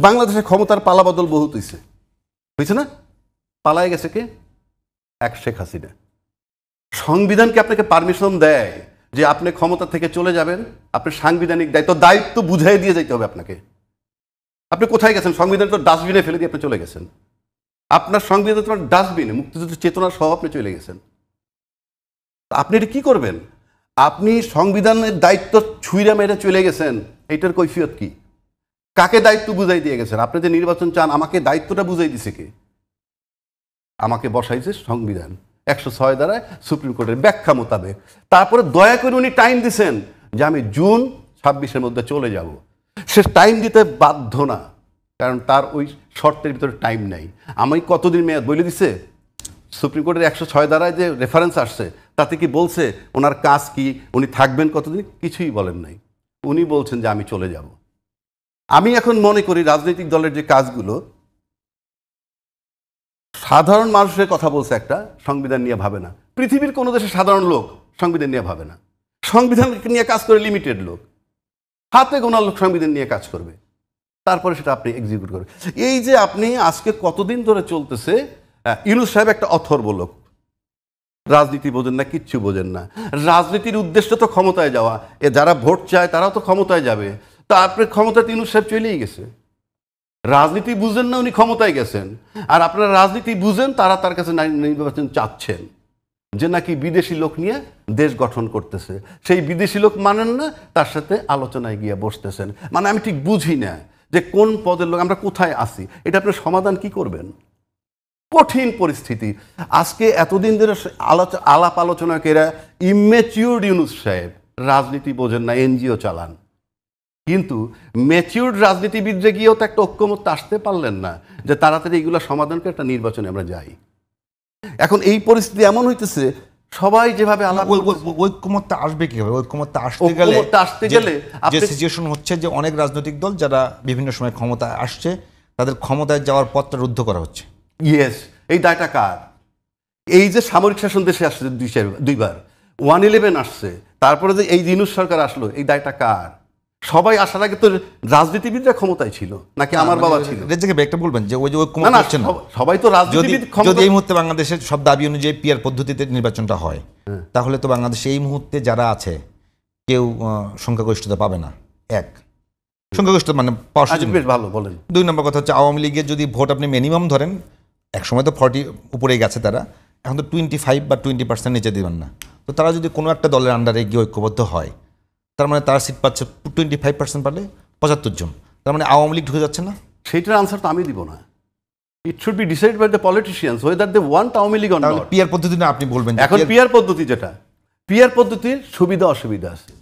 বাংলাদেশে ক্ষমতার পালাবদল বহুত হয়েছে না? পালায় গেছে কে? এক শেখ হাসিনা। সংবিধান কি আপনাকে পারমিশন দেয় যে আপনি ক্ষমতা থেকে চলে যাবেন? আপনি সাংবিধানিক দায়িত্ব বুঝাই দিয়ে যাইতে হবে আপনাকে। আপনি কোথায় গেছেন? সংবিধান তো ডাস্টবিনে ফেলে দিয়ে আপনি চলে গেছেন। আপনার সংবিধান তোমার ডাস্টবিনে মুক্তিযুদ্ধের চেতনা সহ আপনি চলে গেছেন। আপনি এটা কি করবেন? আপনি সংবিধানের দায়িত্ব ছুঁইরা মেরে চলে গেছেন, এইটার কৈফিয়ত কি? কাকে দায়িত্ব বুঝাই দিয়ে গেছেন? আপনি যে নির্বাচন চান, আমাকে দায়িত্বটা বুঝাই দিছে কে? আমাকে বসাইছে সংবিধান 106 দ্বারায় সুপ্রিম কোর্টের ব্যাখ্যা মোতাবেক। তারপরে দয়া করে উনি টাইম দিছেন যে আমি জুন 26-এর মধ্যে চলে যাব। সে টাইম দিতে বাধ্য না, কারণ তার ওই শর্তের ভিতরে টাইম নাই। আমি কতদিন মেয়াদ বলে দিছে? সুপ্রিম কোর্টের 106 দ্বারায় যে রেফারেন্স আসছে তাতে কি বলছে ওনার কাজ কি, উনি থাকবেন কতদিন? কিছুই বলেন নাই। উনি বলছেন যে আমি চলে যাব। আমি এখন মনে করি রাজনৈতিক দলের যে কাজগুলো, সাধারণ মানুষের কথা বলছে একটা, সংবিধান নিয়ে ভাবে না। পৃথিবীর কোনো দেশে সাধারণ লোক সংবিধান নিয়ে ভাবে না। সংবিধান নিয়ে কাজ করে লিমিটেড লোক, হাতে গোনা লোক সংবিধান নিয়ে কাজ করবে, তারপরে সেটা আপনি এক্সিকিউট করবেন। এই যে আপনি আজকে কতদিন ধরে চলতেছে, ইউনূস সাহেব একটা অথর্ব লোক, রাজনীতি বোঝেন না, কিচ্ছু বোঝেন না। রাজনীতির উদ্দেশ্য তো ক্ষমতায় যাওয়া। যারা ভোট চায় তারাও তো ক্ষমতায় যাবে। তা আপনার ক্ষমতায় ইউনূস সাহেব চলেই গেছে। রাজনীতি বুঝেন না, উনি ক্ষমতায় গেছেন। আর আপনারা রাজনীতি বুঝেন, তারা তার কাছে নির্বাচন চাচ্ছেন যে নাকি বিদেশি লোক নিয়ে দেশ গঠন করতেছে। সেই বিদেশি লোক মানেন না, তার সাথে আলোচনায় গিয়ে বসতেছেন। মানে আমি ঠিক বুঝি না যে কোন পদের লোক, আমরা কোথায় আসি। এটা আপনার সমাধান কি করবেন? কঠিন পরিস্থিতি। আজকে এতদিন ধরে আলাপ আলোচনাকেরা ইম্যাচিউরড ইউনূস সাহেব, রাজনীতি বোঝেন না, এনজিও চালান। কিন্তু ম্যাচিউরড রাজনীতিবিদরা গিয়েও তো একটা ঐক্যমত আসতে পারলেন না যে তাড়াতাড়ি এগুলো সমাধান করে একটা নির্বাচনে আমরা যাই। এখন এই পরিস্থিতি এমন হইতেছে, সবাই যেভাবে ঐক্যমতটা আসবে কিভাবে? ঐক্যমতটা আসতে গেলে যে সিচুয়েশন হচ্ছে যে অনেক রাজনৈতিক দল যারা বিভিন্ন সময় ক্ষমতায় আসছে, তাদের ক্ষমতায় যাওয়ার পথটা রুদ্ধ করা হচ্ছে। ইয়েস, এই দায়টা কার? এই যে সামরিক শাসন দেশে আসছে দুইবার, 111 আসছে, তারপরে যে এই ইউনূস সরকার আসলো, এই দায়টা কার? সবাই আসার আগে তো রাজনীতিবিদরা ক্ষমতায় ছিল নাকি আমার বাবা ছিল? একটা বলবেন যে ওই যে ঐক্যমত হচ্ছে না, সবাই তো রাজনীতিবিদ। যদি এই মুহূর্তে বাংলাদেশের সব দাবি অনুযায়ী পিয়ার পদ্ধতিতে নির্বাচনটা হয়, তাহলে তো বাংলাদেশে এই মুহূর্তে যারা আছে কেউ সংখ্যাগরিষ্ঠতা পাবে না। এক, সংখ্যাগরিষ্ঠতা মানে বেশ ভালো বলেন। 2 নম্বর কথা হচ্ছে আওয়ামী লীগের যদি ভোট আপনি মিনিমাম ধরেন, একসময় তো 40 উপরে গেছে তারা, এখন তো 25 বা 20% নিচে দিবেন না। তো তারা যদি কোনো একটা দলের আন্ডারে গিয়ে ঐক্যবদ্ধ হয়, তার মানে তারা সিট পাচ্ছে 25% পারলে 75 জন, তার মানে আওয়ামী লীগ ঢুকে যাচ্ছে না? সেইটার আনসার তো আমি দিব না। It should be decided by the politicians whether they want Awami League or not. পিয়ার পদ্ধতি না আপনি বলবেন। এখন পিয়ার পদ্ধতি যেটা, পিয়ার পদ্ধতির সুবিধা অসুবিধা আছে।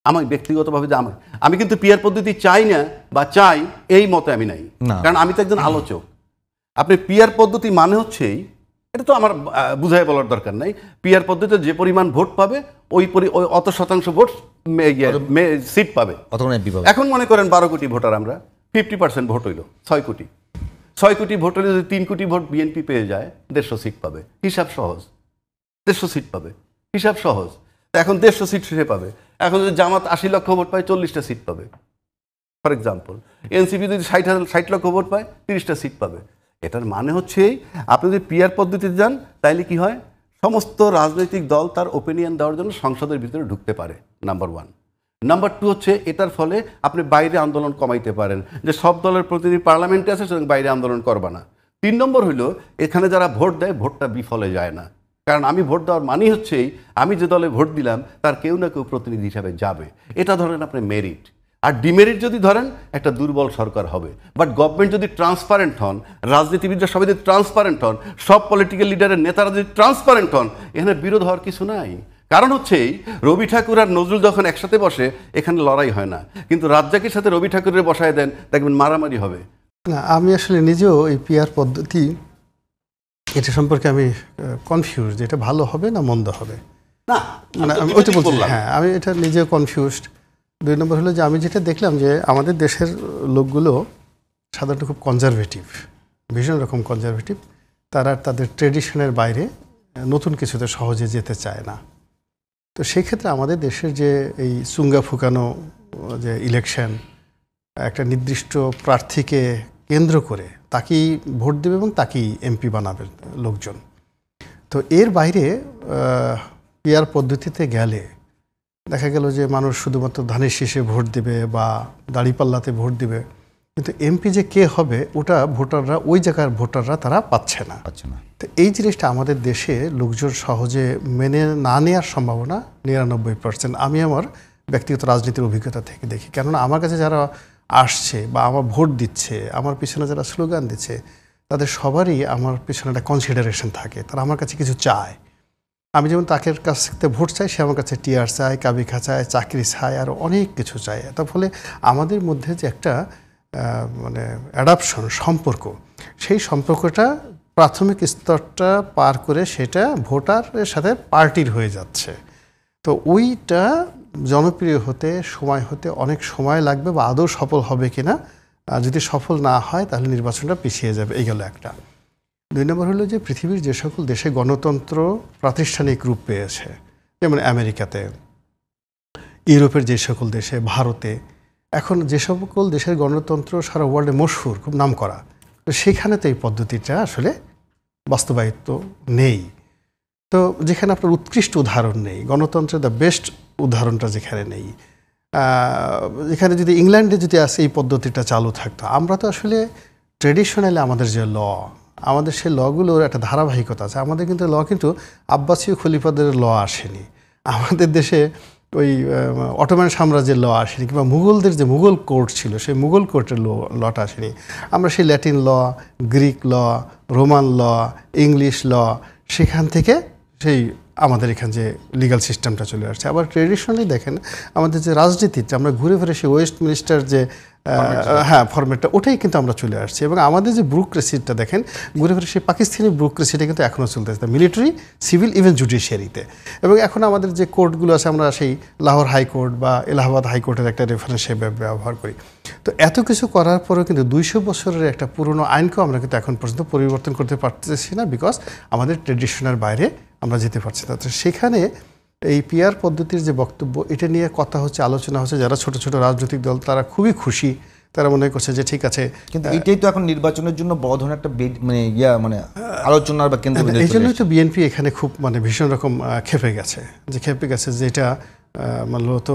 আমি ব্যক্তিগতভাবে যে আমি কিন্তু পিয়ার পদ্ধতি চাই না বা চাই এই মতে আমি নাই, কারণ আমি তো একজন আলোচক। আপনি পিয়ার পদ্ধতি মানে হচ্ছেই, এটা তো আমার বুঝাই বলার দরকার নাই, পিয়ার পদ্ধতিতে যে পরিমাণ ভোট পাবে অত শতাংশ ভোট সিট পাবে। এখন মনে করেন 12 কোটি ভোটার, আমরা 50% ভোট হইল 6 কোটি। 6 কোটি ভোট হলে যদি 3 কোটি ভোট বিএনপি পেয়ে যায়, 150 সিট পাবে। হিসাব সহজ, 150 সিট পাবে, হিসাব সহজ। এখন 150 সিট সে পাবে। এখন যদি জামাত 80 লক্ষ ভোট পায়, 40টা সিট পাবে ফর এক্সাম্পল। এনসিপি যদি 60 লক্ষ ভোট পায়, 30টা সিট পাবে। এটার মানে হচ্ছে আপনি যদি পিয়ার পদ্ধতিতে যান, তাইলে কি হয়, সমস্ত রাজনৈতিক দল তার ওপিনিয়ন দেওয়ার জন্য সংসদের ভিতরে ঢুকতে পারে, নাম্বার 1। নাম্বার 2 হচ্ছে এটার ফলে আপনি বাইরে আন্দোলন কমাইতে পারেন, যে সব দলের প্রতিনিধি পার্লামেন্টে আছে, সুতরাং বাইরে আন্দোলন করবা না। 3 নম্বর হইলো, এখানে যারা ভোট দেয়, ভোটটা বিফলে যায় না। কারণ আমি ভোট দেওয়ার মানেই হচ্ছেই আমি যে দলে ভোট দিলাম তার কেউ না কেউ প্রতিনিধি হিসাবে যাবে। এটা ধরেন আপনি মেরিট। আর ডিমেরিট যদি ধরেন, একটা দুর্বল সরকার হবে। বাট গভর্নমেন্ট যদি ট্রান্সপারেন্ট হন, রাজনীতিবিদরা সবাই যদি ট্রান্সপারেন্ট হন, সব পলিটিক্যাল লিডারের নেতারা যদি ট্রান্সপারেন্ট হন, এখানে বিরোধ হওয়ার কিছু নাই। কারণ হচ্ছেই রবি ঠাকুর আর নজরুল যখন একসাথে বসে, এখানে লড়াই হয় না। কিন্তু রাজ্জাকের সাথে রবি ঠাকুরের বসায় দেন, দেখবেন মারামারি হবে। না, আমি আসলে নিজেও এই পিয়ার পদ্ধতি, এটা সম্পর্কে আমি কনফিউজ, যে এটা ভালো হবে না মন্দ হবে না, মানে আমি ওইটা বলছি। হ্যাঁ, আমি এটা নিজেও কনফিউজড। 2 নম্বর হলো যে আমি যেটা দেখলাম যে আমাদের দেশের লোকগুলো সাধারণত খুব কনজারভেটিভ, ভীষণ রকম কনজারভেটিভ। তারা তাদের ট্রেডিশনের বাইরে নতুন কিছুতে সহজে যেতে চায় না। তো সেই ক্ষেত্রে আমাদের দেশের যে এই চুঙ্গা ফুকানো যে ইলেকশন, একটা নির্দিষ্ট প্রার্থীকে কেন্দ্র করে তাকেই ভোট দেবে এবং তাকেই এমপি বানাবে লোকজন। তো এর বাইরে পিআর পদ্ধতিতে গেলে দেখা গেল যে মানুষ শুধুমাত্র ধানের শীষে ভোট দিবে বা দাঁড়িপাল্লাতে ভোট দিবে, কিন্তু এমপি যে কে হবে ওটা ভোটাররা, ওই জায়গার ভোটাররা তারা পাচ্ছে না। তো এই জিনিসটা আমাদের দেশে লোকজন সহজে মেনে না নেওয়ার সম্ভাবনা 99%। আমি আমার ব্যক্তিগত রাজনীতির অভিজ্ঞতা থেকে দেখি, কেননা আমার কাছে যারা আসছে বা আমার ভোট দিচ্ছে, আমার পিছনে যারা স্লোগান দিচ্ছে, তাদের সবারই আমার পিছনে একটা কনসিডারেশন থাকে, তারা আমার কাছে কিছু চায়। আমি যেমন তাকে কাছ থেকে ভোট চাই, সে আমার কাছে টিআর চায়, কাবিখা চায়, চাকরি চায়, আর অনেক কিছু চায়। তার ফলে আমাদের মধ্যে যে একটা মানে অ্যাডাপশন সম্পর্ক, সেই সম্পর্কটা প্রাথমিক স্তরটা পার করে সেটা ভোটারের সাথে পার্টির হয়ে যাচ্ছে। তো ওইটা জনপ্রিয় হতে অনেক সময় লাগবে বা আদৌ সফল হবে কিনা, যদি সফল না হয় তাহলে নির্বাচনটা পিছিয়ে যাবে। এই গেল একটা। 2 নম্বর হলো যে পৃথিবীর যে সকল দেশে গণতন্ত্র প্রাতিষ্ঠানিক রূপ পেয়েছে, যেমন আমেরিকাতে, ইউরোপের যে সকল দেশে, ভারতে, এখন যে সকল দেশের গণতন্ত্র সারা ওয়ার্ল্ডে মশহুর, খুব নাম করা, তো সেখানে তো এই পদ্ধতিটা আসলে বাস্তবায়িত নেই। তো যেখানে আপনার উৎকৃষ্ট উদাহরণ নেই, গণতন্ত্রের দ্য বেস্ট উদাহরণটা যেখানে নেই, যেখানে যদি ইংল্যান্ডে যদি আসে এই পদ্ধতিটা চালু থাকতো, আমরা তো আসলে ট্রেডিশনালি আমাদের যে আমাদের সেই লগুলোর একটা ধারাবাহিকতা আছে। আমাদের কিন্তু কিন্তু আব্বাসীয় খলিফাদের আসেনি আমাদের দেশে, ওই অটোম্যান সাম্রাজ্যের আসেনি, কিংবা মুঘলদের যে মুঘল কোর্ট ছিল সেই মুঘল কোর্টের লটা আসেনি। আমরা সেই ল্যাটিন গ্রিক রোমান ইংলিশ সেখান থেকে সেই আমাদের এখানে যে লিগাল সিস্টেমটা চলে আসছে। আবার ট্রেডিশনালি দেখেন আমাদের যে রাজনীতিতে আমরা ঘুরে ফিরে সেই ওয়েস্টমিনিস্টার যে ফরম্যাটটা, ওটাই কিন্তু আমরা চলে আসছি। এবং আমাদের যে ব্যুরোক্রেসিটা দেখেন, ঘুরে ফিরে সেই পাকিস্তানি ব্যুরোক্রেসিটা কিন্তু এখনও চলতেছে, মিলিটারি, সিভিল, ইভেন জুডিশিয়ারিতে। এবং এখন আমাদের যে কোর্টগুলো আছে, আমরা সেই লাহোর হাইকোর্ট বা এলাহাবাদ হাইকোর্টের একটা রেফারেন্স হিসেবে ব্যবহার করি। তো এত কিছু করার পরেও কিন্তু 200 বছরের একটা পুরনো আইনকেও আমরা কিন্তু এখন পর্যন্ত পরিবর্তন করতে পারতেছি না, বিকজ আমাদের ট্রেডিশনের বাইরে আমরা যেতে পারছি না। তো সেখানে এই পিআর পদ্ধতির যে বক্তব্য, এটা নিয়ে কথা হচ্ছে, আলোচনা হচ্ছে। যারা ছোট ছোট রাজনৈতিক দল তারা খুবই খুশি, তারা মনে করছে যে ঠিক আছে। কিন্তু এটাই তো এখন নির্বাচনের জন্য বড় ধরনের একটা মানে আলোচনার বা কেন্দ্র। এই জন্যই তো বিএনপি এখানে খুব ভীষণ রকম খেপে গেছে, যে এটা মূলত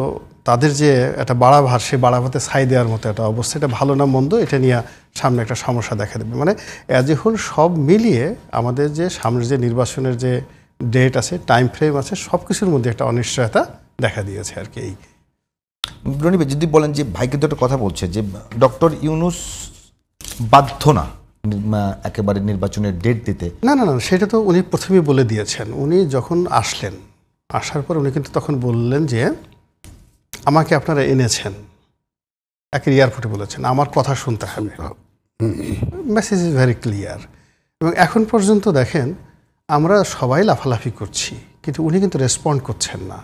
তাদের যে একটা বাড়াভার, সেই বাড়াভাতে ছাই দেওয়ার মতো একটা অবস্থা। এটা ভালো না মন্দ, এটা নিয়ে সামনে একটা সমস্যা দেখা দেবে। মানে অ্যাজ এ হোল সব মিলিয়ে আমাদের যে সামনের যে নির্বাচনের যে ডেট আছে, টাইম ফ্রেম আছে, সব কিছুর মধ্যে একটা অনিশ্চয়তা দেখা দিয়েছে আর কি। এই রনিবে যদি বলেন যে ভাই কিন্তু একটা কথা বলছে যে ডক্টর ইউনূস বাধ্য না একেবারে নির্বাচনের ডেট দিতে। না, সেটা তো উনি প্রথমেই বলে দিয়েছেন। উনি যখন আসার পর উনি কিন্তু তখন বললেন যে আমাকে আপনারা এনেছেন, এয়ারপোর্টে বলেছেন আমার কথা শুনতে হবে। Message is very clear. এবং এখন পর্যন্ত দেখেন আমরা সবাই লাফালাফি করছি, কিন্তু উনি কিন্তু রেসপন্ড করছেন না।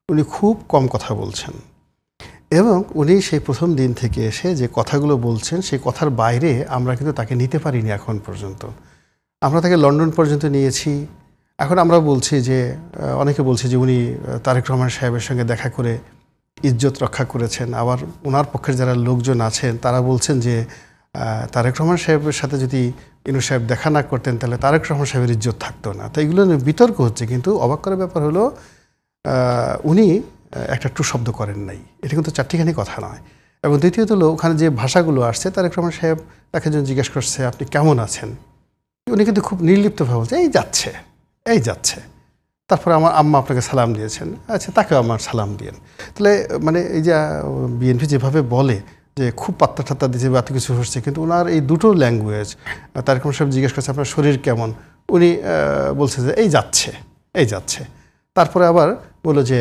উনি খুব কম কথা বলছেন। এবং উনি সেই প্রথম দিন থেকে এসে যে কথাগুলো বলছেন, সেই কথার বাইরে আমরা কিন্তু তাকে নিতে পারিনি এখন পর্যন্ত। আমরা তাকে লন্ডন পর্যন্ত নিয়েছি। এখন আমরা বলছি যে অনেকে বলছে যে উনি তারেক রহমান সাহেবের সঙ্গে দেখা করে ইজ্জত রক্ষা করেছেন। আবার ওনার পক্ষের যারা লোকজন আছেন তারা বলছেন যে তারেক রহমান সাহেবের সাথে যদি ইউনূস সাহেব দেখা না করতেন তাহলে তারেক রহমান সাহেবের ইজ্জত থাকতো না। তো এগুলো নিয়ে বিতর্ক হচ্ছে। কিন্তু অবাক করার ব্যাপার হলো উনি একটা টু শব্দ করেন নাই। এটা কিন্তু চারটিখানি কথা নয়। এবং দ্বিতীয়ত হলো ওখানে যে ভাষাগুলো আসছে, তারেক রহমান সাহেব তাকে যখন জিজ্ঞেস করছে আপনি কেমন আছেন, উনি কিন্তু খুব নির্লিপ্তভাবে বলছে এই যাচ্ছে। তারপরে আমার আম্মা আপনাকে সালাম দিয়েছেন, আচ্ছা তাকেও আমার সালাম দিয়েন। তাহলে মানে এই যে বিএনপি যেভাবে বলে যে খুব পাত্তা ঠাত্তা দিয়েছে বা এত কিছু হচ্ছে, কিন্তু ওনার এই দুটো ল্যাঙ্গুয়েজ, তারেক রহমান সাহেব জিজ্ঞেস করছে আপনার শরীর কেমন, উনি বলছে যে এই যাচ্ছে। তারপরে আবার বললো যে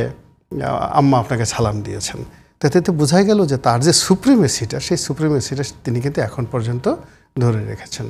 আম্মা আপনাকে সালাম দিয়েছেন। তাতে বোঝাই গেল যে তার যে সুপ্রিমেসিটা, সেই সুপ্রিমেসিটা তিনি কিন্তু এখন পর্যন্ত ধরে রেখেছেন।